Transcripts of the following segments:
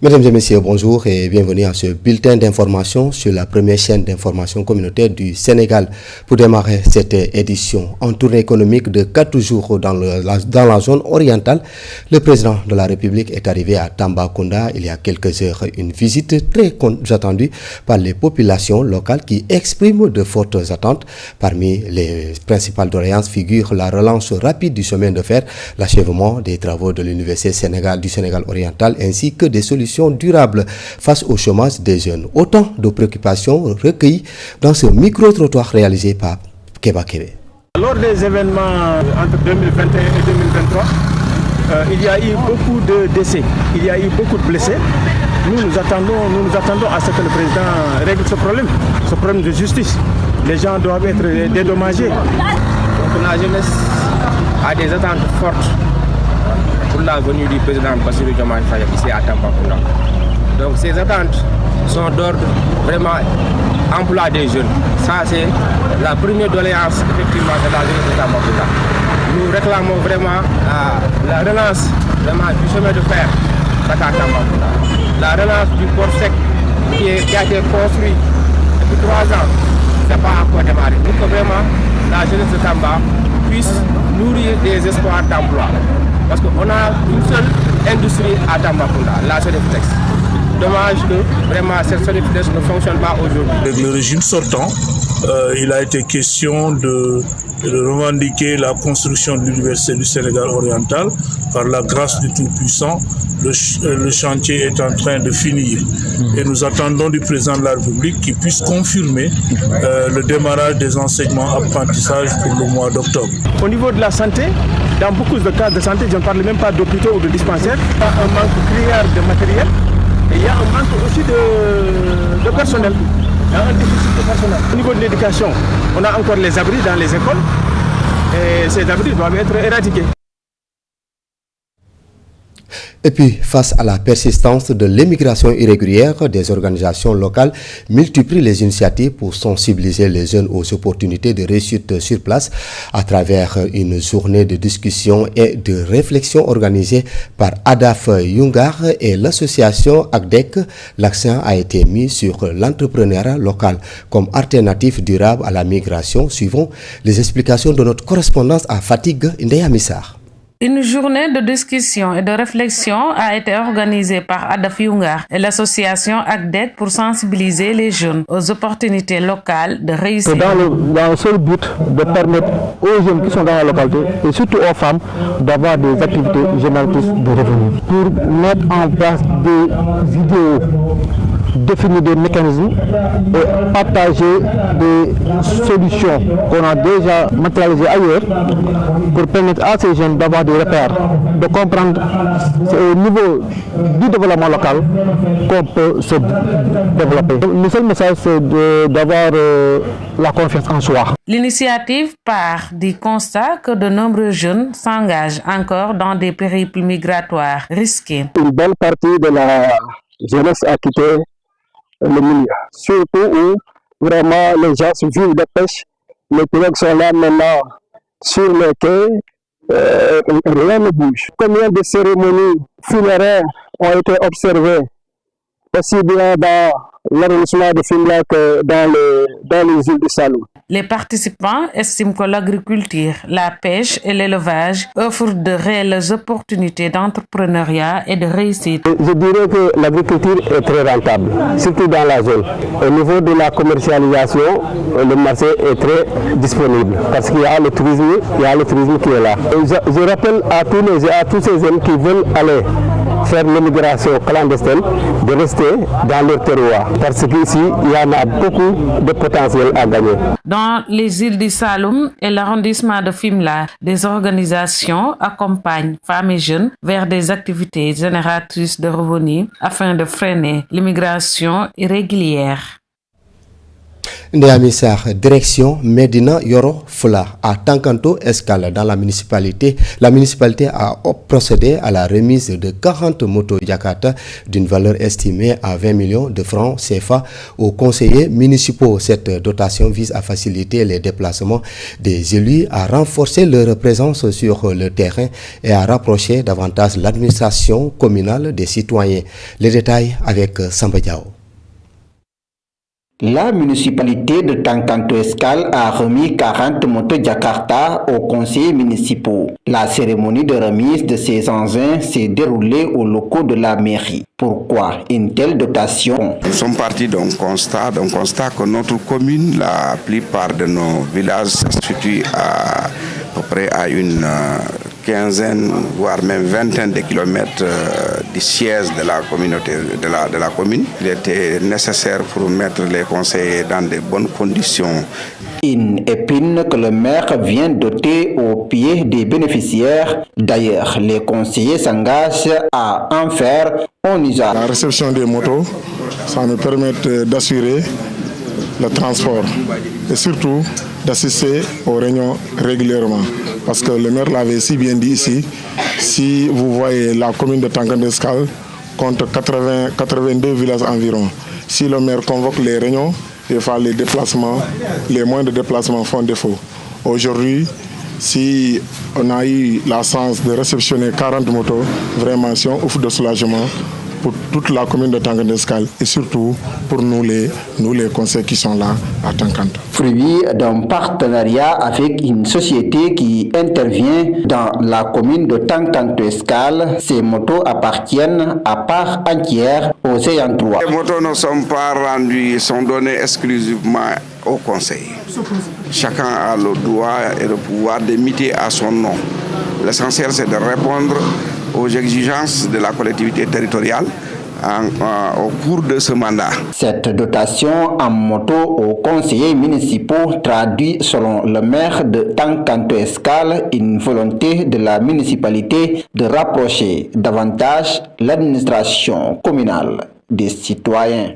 Mesdames et messieurs, bonjour et bienvenue à ce bulletin d'information sur la première chaîne d'information communautaire du Sénégal. Pour démarrer cette édition en tournée économique de 4 jours dans la zone orientale, le président de la République est arrivé à Tambacounda il y a quelques heures. Une visite très attendue par les populations locales qui expriment de fortes attentes. Parmi les principales doléances figurent la relance rapide du chemin de fer, l'achèvement des travaux de l'Université du Sénégal oriental ainsi que des solutions durable face au chômage des jeunes. Autant de préoccupations recueillies dans ce micro-trottoir réalisé par Keba Kebe. Lors des événements entre 2021 et 2023, il y a eu beaucoup de décès, il y a eu beaucoup de blessés. Nous nous attendons à ce que le président règle ce problème de justice. Les gens doivent être dédommagés. Donc la jeunesse a des attentes fortes pour la venue du président Bassirou Diomaye Faye ici à Tambacounda. Donc ces attentes sont d'ordre vraiment emploi des jeunes. Ça c'est la première doléance effectivement de la jeunesse de Tambacounda. Nous réclamons vraiment la relance du chemin de fer Dakar-Tambacounda. La relance du port sec qui a été construit depuis 3 ans. C'est pas encore démarré. Pour que vraiment la jeunesse de Tamba puisse nourrir des espoirs d'emploi. Parce qu'on a une seule industrie à Tambacounda, la Sodefitex. Dommage que vraiment cette Sodefitex ne fonctionne pas aujourd'hui. Avec le régime sortant, il a été question de revendiquer la construction de l'Université du Sénégal oriental par la grâce du Tout-Puissant. Le chantier est en train de finir et nous attendons du président de la République qu'il puisse confirmer le démarrage des enseignements apprentissages pour le mois d'octobre. Au niveau de la santé, dans beaucoup de cas de santé, je ne parle même pas d'hôpitaux ou de dispensaires, il y a un manque criard de matériel et il y a un manque aussi de personnel. Il y a un déficit de personnel. Au niveau de l'éducation, on a encore les abris dans les écoles et ces abris doivent être éradiqués. Et puis, face à la persistance de l'immigration irrégulière, des organisations locales multiplient les initiatives pour sensibiliser les jeunes aux opportunités de réussite sur place à travers une journée de discussion et de réflexion organisée par Adaf Yungar et l'association ACDEC. L'accent a été mis sur l'entrepreneuriat local comme alternative durable à la migration, suivant les explications de notre correspondance à Fatigue, Ndeya Missar. Une journée de discussion et de réflexion a été organisée par Adaf Yungar et l'association ACDEC pour sensibiliser les jeunes aux opportunités locales de réussir. Dans le seul but de permettre aux jeunes qui sont dans la localité et surtout aux femmes d'avoir des activités génératrices de revenus. Pour mettre en place des vidéos, définir des mécanismes et partager des solutions qu'on a déjà matérialisées ailleurs pour permettre à ces jeunes d'avoir des repères, de comprendre au niveau du développement local qu'on peut se développer. Le seul message, c'est d'avoir la confiance en soi. L'initiative part du constat que de nombreux jeunes s'engagent encore dans des périples migratoires risqués. Une bonne partie de la jeunesse a quitté le milieu, surtout où vraiment les gens vivent de pêche, les pirogues sont là maintenant sur les quais. Rien ne bouge. Combien de cérémonies funéraires ont été observées, aussi bien dans l'arrondissement de Fimela que dans les îles du Saloum? Les participants estiment que l'agriculture, la pêche et l'élevage offrent de réelles opportunités d'entrepreneuriat et de réussite. Je dirais que l'agriculture est très rentable, surtout dans la zone. Au niveau de la commercialisation, le marché est très disponible parce qu'il y a le tourisme qui est là. Je rappelle à tous ces jeunes qui veulent aller faire l'immigration clandestine de rester dans leur terroir parce qu'ici, il y en a beaucoup de potentiel à gagner. Dans les îles du Saloum et l'arrondissement de Fimela, des organisations accompagnent femmes et jeunes vers des activités génératrices de revenus afin de freiner l'immigration irrégulière. Ndéamissar, direction Medina Yoro Fula à Tankanto Escale dans la municipalité. La municipalité a procédé à la remise de 40 motos Jakarta d'une valeur estimée à 20 millions de francs CFA aux conseillers municipaux. Cette dotation vise à faciliter les déplacements des élus, à renforcer leur présence sur le terrain et à rapprocher davantage l'administration communale des citoyens. Les détails avec Samba Diao. La municipalité de Tankanto Escale a remis 40 motos Jakarta aux conseillers municipaux. La cérémonie de remise de ces engins s'est déroulée aux locaux de la mairie. Pourquoi une telle dotation? Nous sommes partis d'un constat que notre commune, la plupart de nos villages se situent à peu près à une quinzaine, voire même vingtaine de kilomètres du siège de la communauté, de la commune. Il était nécessaire pour mettre les conseillers dans de bonnes conditions. Une épine que le maire vient doter au pied des bénéficiaires. D'ailleurs, les conseillers s'engagent à en faire un usage. La réception des motos, ça nous permet d'assurer le transport et surtout d'assister aux réunions régulièrement. Parce que le maire l'avait si bien dit ici, si vous voyez la commune de Tankanto Escale compte 82 villages environ. Si le maire convoque les réunions, il faut les déplacements, les moyens de déplacement font défaut. Aujourd'hui, si on a eu la chance de réceptionner 40 motos, vraiment c'est un ouf de soulagement pour toute la commune de Tankanto Escale et surtout pour nous les conseils qui sont là à Tankanto. Fruit d'un partenariat avec une société qui intervient dans la commune de Tankanto Escale, ces motos appartiennent à part entière aux ayants droit. Les motos ne sont pas rendues, sont données exclusivement au conseil. Chacun a le droit et le pouvoir d'imiter à son nom. L'essentiel, c'est de répondre aux exigences de la collectivité territoriale au cours de ce mandat. Cette dotation en moto aux conseillers municipaux traduit, selon le maire de Tankanto Escale, une volonté de la municipalité de rapprocher davantage l'administration communale des citoyens.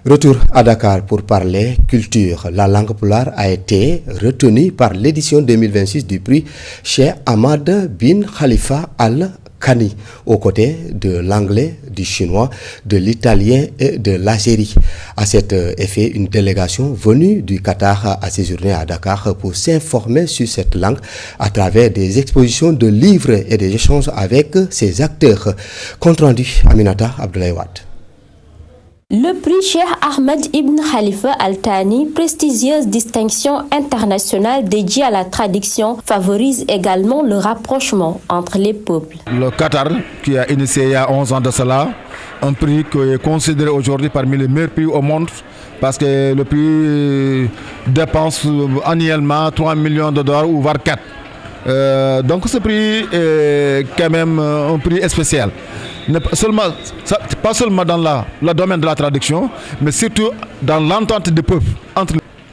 Retour à Dakar pour parler culture. La langue pulaar a été retenue par l'édition 2026 du prix Cheikh Ahmad bin Khalifa Al Khani, aux côtés de l'anglais, du chinois, de l'italien et de l'Algérie. À cet effet, une délégation venue du Qatar a séjourné à Dakar pour s'informer sur cette langue à travers des expositions de livres et des échanges avec ses acteurs. Compte rendu, Aminata Abdoulaye Wade. Le prix Cheikh Ahmed Ibn Khalifa Al Thani, prestigieuse distinction internationale dédiée à la traduction, favorise également le rapprochement entre les peuples. Le Qatar, qui a initié il y a 11 ans de cela, un prix qui est considéré aujourd'hui parmi les meilleurs prix au monde, parce que le prix dépense annuellement 3 millions de dollars ou voire 4. Donc ce prix est quand même un prix spécial. Pas seulement dans le domaine de la traduction, mais surtout dans l'entente des peuples.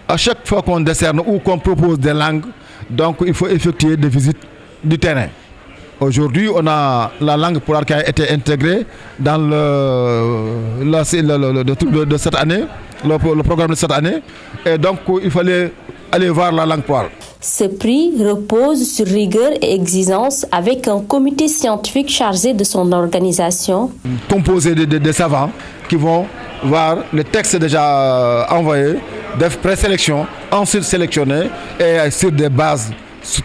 À chaque fois qu'on décerne ou qu'on propose des langues, donc il faut effectuer des visites du terrain. Aujourd'hui, on a la langue pulaar qui a été intégrée dans le de cette année, le programme de cette année, et donc il fallait aller voir la langue pulaar. Ce prix repose sur rigueur et exigence avec un comité scientifique chargé de son organisation. Composé de savants qui vont voir les textes déjà envoyés, de présélection, ensuite sélectionnés et sur des bases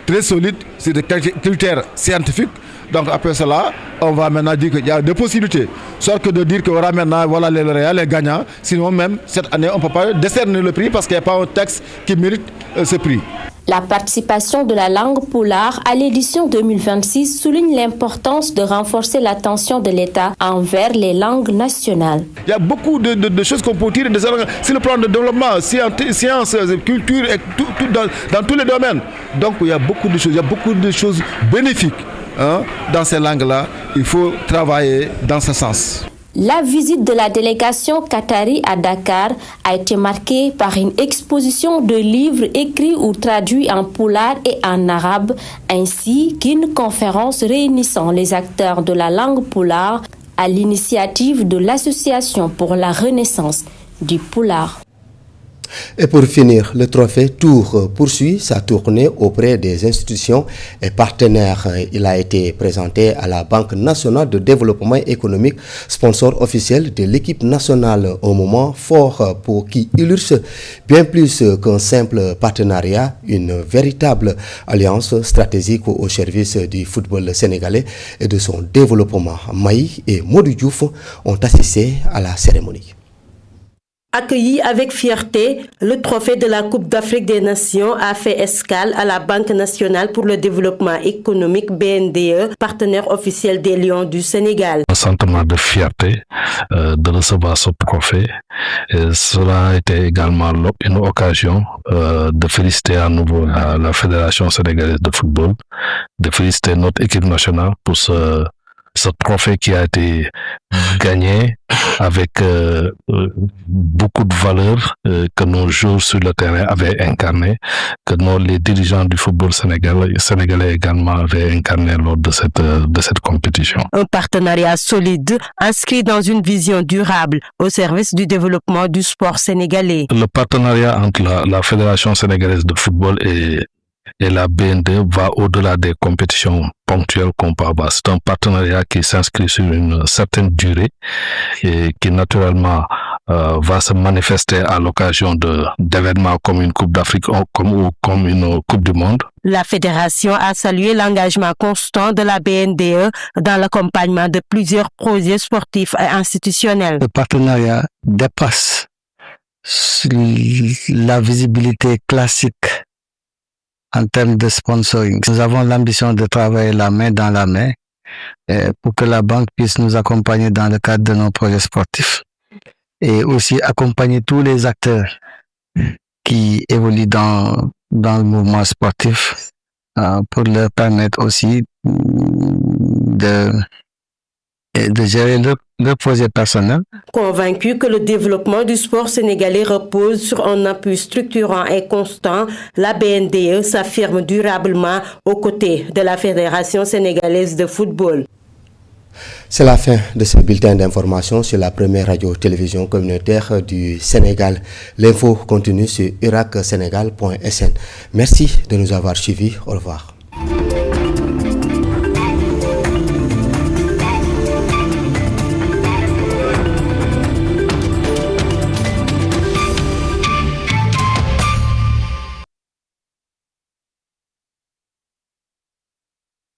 très solides, sur des critères scientifiques. Donc après cela, on va maintenant dire qu'il y a des possibilités. Soit que de dire que voilà maintenant, voilà les gagnants. Sinon même, cette année, on ne peut pas décerner le prix parce qu'il n'y a pas un texte qui mérite ce prix. La participation de la langue pulaar à l'édition 2026 souligne l'importance de renforcer l'attention de l'État envers les langues nationales. Il y a beaucoup de choses qu'on peut tirer de ces langues sur le plan de développement, sciences, culture, et dans tous les domaines. Donc il y a beaucoup de choses bénéfiques dans ces langues-là. Il faut travailler dans ce sens. La visite de la délégation qatari à Dakar a été marquée par une exposition de livres écrits ou traduits en pulaar et en arabe, ainsi qu'une conférence réunissant les acteurs de la langue pulaar à l'initiative de l'Association pour la Renaissance du pulaar. Et pour finir, le trophée Tour poursuit sa tournée auprès des institutions et partenaires. Il a été présenté à la Banque nationale de développement économique, sponsor officiel de l'équipe nationale, au moment fort pour qui illustre bien plus qu'un simple partenariat, une véritable alliance stratégique au service du football sénégalais et de son développement. Maï et Modou Diouf ont assisté à la cérémonie. Accueilli avec fierté, le trophée de la Coupe d'Afrique des Nations a fait escale à la Banque nationale pour le développement économique BNDE, partenaire officiel des Lions du Sénégal. Un sentiment de fierté de recevoir ce trophée. Et cela a été également une occasion de féliciter à nouveau la Fédération sénégalaise de football, de féliciter notre équipe nationale pour ce trophée qui a été gagné avec beaucoup de valeurs que nos joueurs sur le terrain avaient incarné, que les dirigeants du football sénégalais également avaient incarné lors de cette compétition. Un partenariat solide inscrit dans une vision durable au service du développement du sport sénégalais. Le partenariat entre la Fédération sénégalaise de football et la BND va au-delà des compétitions ponctuelles qu'on peut avoir. C'est un partenariat qui s'inscrit sur une certaine durée et qui naturellement va se manifester à l'occasion d'événements comme une Coupe d'Afrique ou comme une Coupe du Monde. La fédération a salué l'engagement constant de la BNDE dans l'accompagnement de plusieurs projets sportifs et institutionnels. Le partenariat dépasse la visibilité classique en termes de sponsoring. Nous avons l'ambition de travailler la main dans la main pour que la banque puisse nous accompagner dans le cadre de nos projets sportifs et aussi accompagner tous les acteurs qui évoluent dans le mouvement sportif pour leur permettre aussi de gérer leur projet personnel. Convaincu que le développement du sport sénégalais repose sur un appui structurant et constant, la BNDE s'affirme durablement aux côtés de la Fédération sénégalaise de football. C'est la fin de ce bulletin d'information sur la première radio-télévision communautaire du Sénégal. L'info continue sur iracsénégal.sn. Merci de nous avoir suivis. Au revoir.